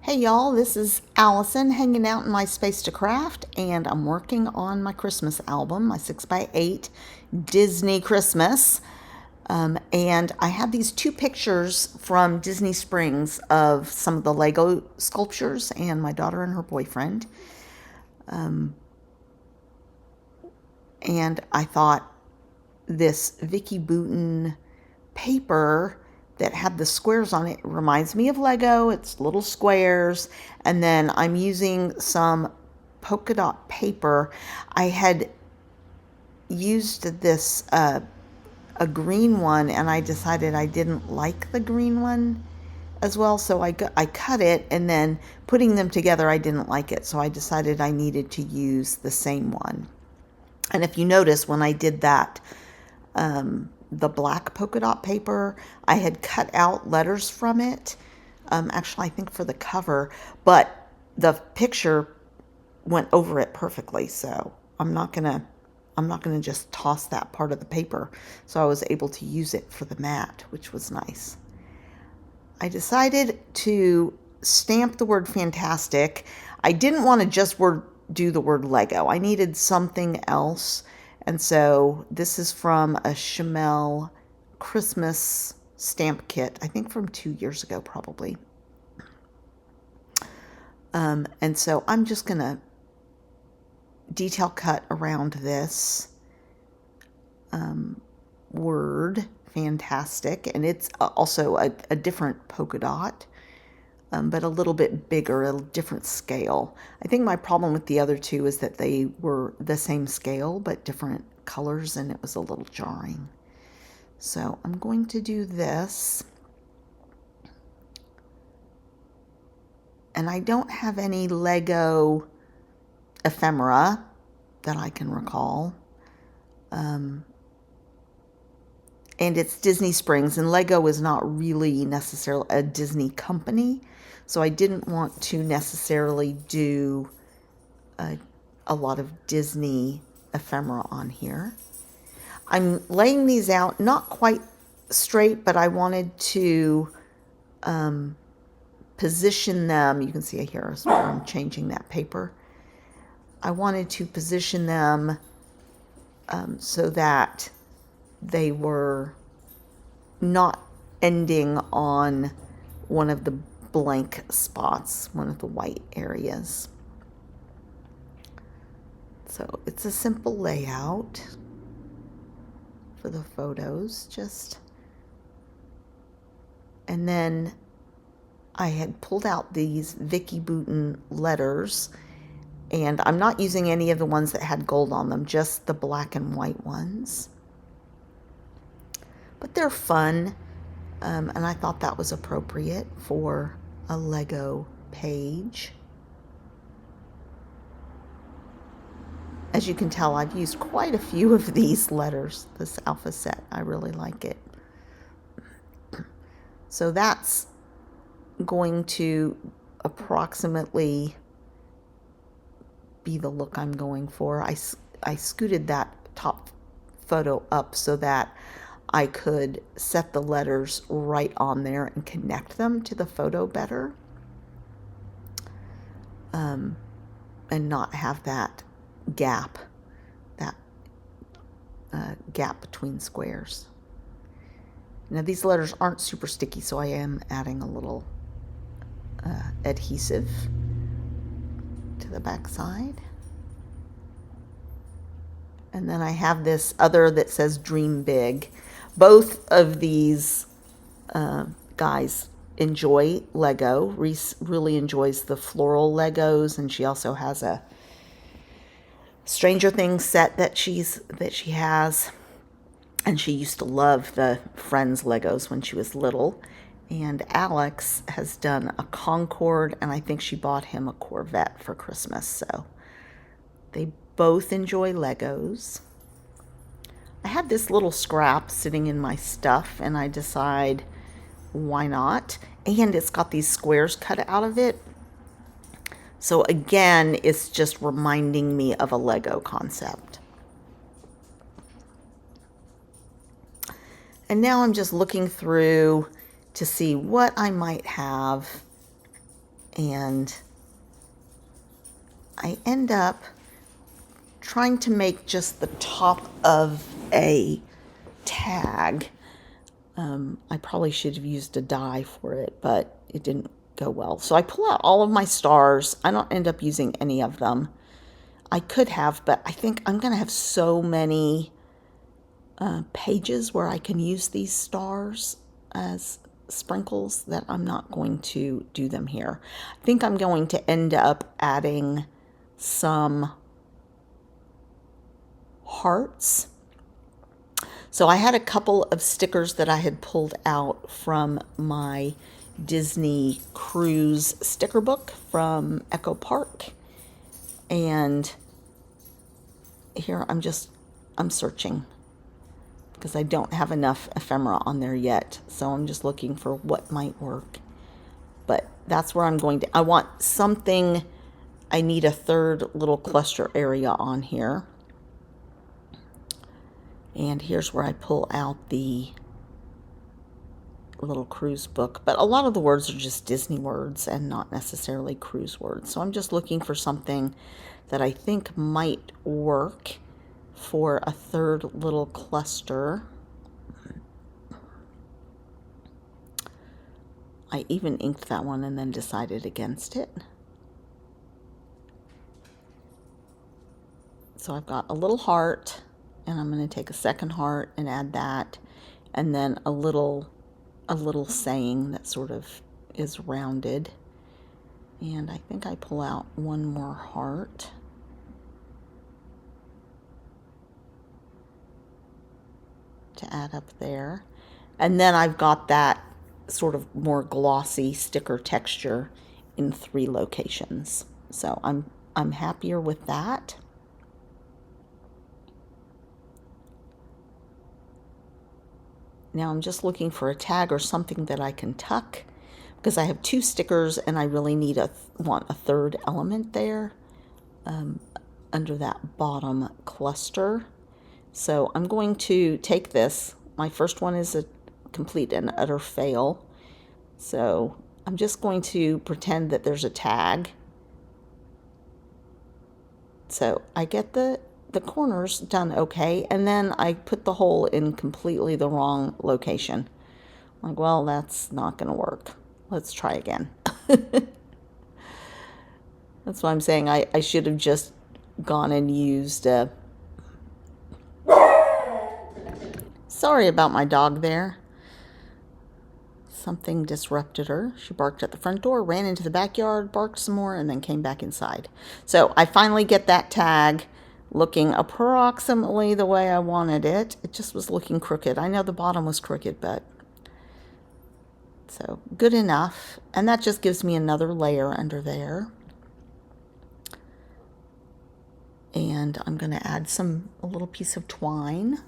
Hey y'all, this is Allison hanging out in my space to craft, and I'm working on my Christmas album, my 6x8 Disney Christmas. And I have these two pictures from Disney Springs of some of the Lego sculptures and my daughter and her boyfriend. And I thought this Vicky Bouton paper that had the squares on it reminds me of Lego. It's little squares. And then I'm using some polka dot paper. I had used this a green one, and I decided I didn't like the green one as well, so I cut it, and then putting them together I didn't like it, so I decided I needed to use the same one. And if you notice, when I did that, the black polka dot paper, I had cut out letters from it, actually I think for the cover, but the picture went over it perfectly, so I'm not gonna just toss that part of the paper. So I was able to use it for the mat, which was nice. I decided to stamp the word fantastic. I didn't want to just do the word Lego. I needed something else. And so this is from a Chamel Christmas stamp kit, I think from 2 years ago, probably. And so I'm just going to detail cut around this word fantastic, and it's also a different polka dot, but a little bit bigger, a different scale. I think my problem with the other two is that they were the same scale but different colors, and it was a little jarring. So I'm going to do this, and I don't have any Lego ephemera that I can recall. And it's Disney Springs, and Lego is not really necessarily a Disney company, so I didn't want to necessarily do a lot of Disney ephemera on here. I'm laying these out not quite straight, but I wanted to position them. You can see here where I'm changing that paper. I wanted to position them so that they were not ending on one of the blank spots, one of the white areas. So it's a simple layout for the photos, and then I had pulled out these Vicky Bouton letters, and I'm not using any of the ones that had gold on them, just the black and white ones. But they're fun, and I thought that was appropriate for a Lego page. As you can tell, I've used quite a few of these letters, this alpha set. I really like it. So that's going to approximately be the look I'm going for. I scooted that top photo up so that I could set the letters right on there and connect them to the photo better, and not have that gap between squares. Now these letters aren't super sticky, so I am adding a little adhesive to the back side. And then I have this other that says Dream Big. Both of these guys enjoy Lego. Reese really enjoys the floral Legos, and she also has a Stranger Things set that she has. And she used to love the Friends Legos when she was little. And Alex has done a Concorde, and I think she bought him a Corvette for Christmas. So they both enjoy Legos. I had this little scrap sitting in my stuff, and I decide, why not? And it's got these squares cut out of it. So again, it's just reminding me of a Lego concept. And now I'm just looking through to see what I might have. and I end up trying to make just the top of a tag. I probably should have used a die for it, but it didn't go well. So I pull out all of my stars. I don't end up using any of them. I could have, but I think I'm going to have so many pages where I can use these stars as sprinkles that I'm not going to do them here. I think I'm going to end up adding some hearts. So I had a couple of stickers that I had pulled out from my Disney cruise sticker book from Echo Park. And here I'm searching because I don't have enough ephemera on there yet. So I'm just looking for what might work. But that's where I'm going to, I want something, I need a third little cluster area on here. And here's where I pull out the little cruise book. But a lot of the words are just Disney words and not necessarily cruise words. So I'm just looking for something that I think might work for a third little cluster. I even inked that one and then decided against it. So I've got a little heart, and I'm going to take a second heart and add that, and then a little saying that sort of is rounded. And I think I pull out one more heart. To add up there. And then I've got that sort of more glossy sticker texture in 3 locations. So I'm happier with that. Now I'm just looking for a tag or something that I can tuck, because I have 2 stickers and I really want a third element there under that bottom cluster. So I'm going to take this. My first one is a complete and utter fail. So I'm just going to pretend that there's a tag. So I get the corners done okay, and then I put the hole in completely the wrong location. I'm like, well, that's not going to work. Let's try again. That's why I'm saying I should have just gone and used sorry about my dog there. Something disrupted her. She barked at the front door, ran into the backyard, barked some more, and then came back inside. So I finally get that tag looking approximately the way I wanted it. It just was looking crooked. I know the bottom was crooked, but so good enough. And that just gives me another layer under there. And I'm going to add a little piece of twine.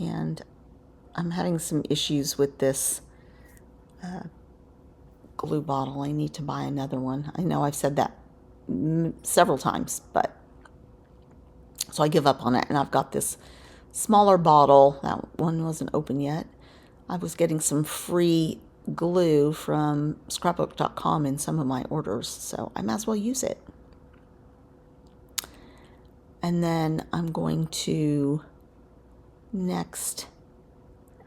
And I'm having some issues with this glue bottle. I need to buy another one. I know I've said that several times, but so I give up on it. And I've got this smaller bottle. That one wasn't open yet. I was getting some free glue from scrapbook.com in some of my orders, so I might as well use it. And then I'm going to next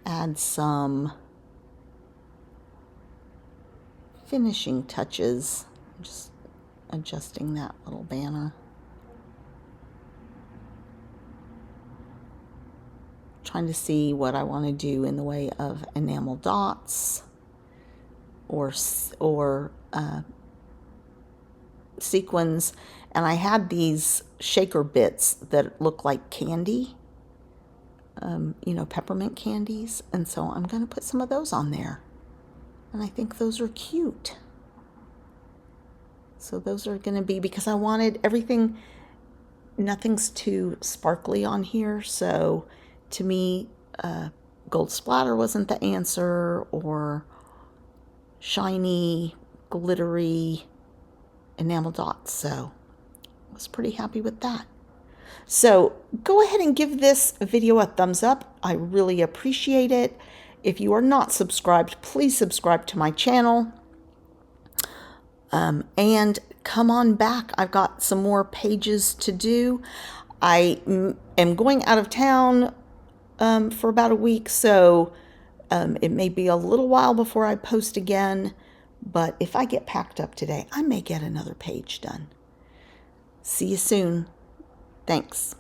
add some finishing touches. I'm just adjusting that little banner. Trying to see what I want to do in the way of enamel dots or sequins. And I had these shaker bits that look like candy, peppermint candies. And so I'm going to put some of those on there. And I think those are cute. So those are going to be, because I wanted everything, nothing's too sparkly on here. So to me, gold splatter wasn't the answer, or shiny, glittery enamel dots. So I was pretty happy with that. So go ahead and give this video a thumbs up. I really appreciate it. If you are not subscribed, please subscribe to my channel. And come on back. I've got some more pages to do. I am going out of town for about a week, so it may be a little while before I post again. But if I get packed up today, I may get another page done. See you soon. Thanks.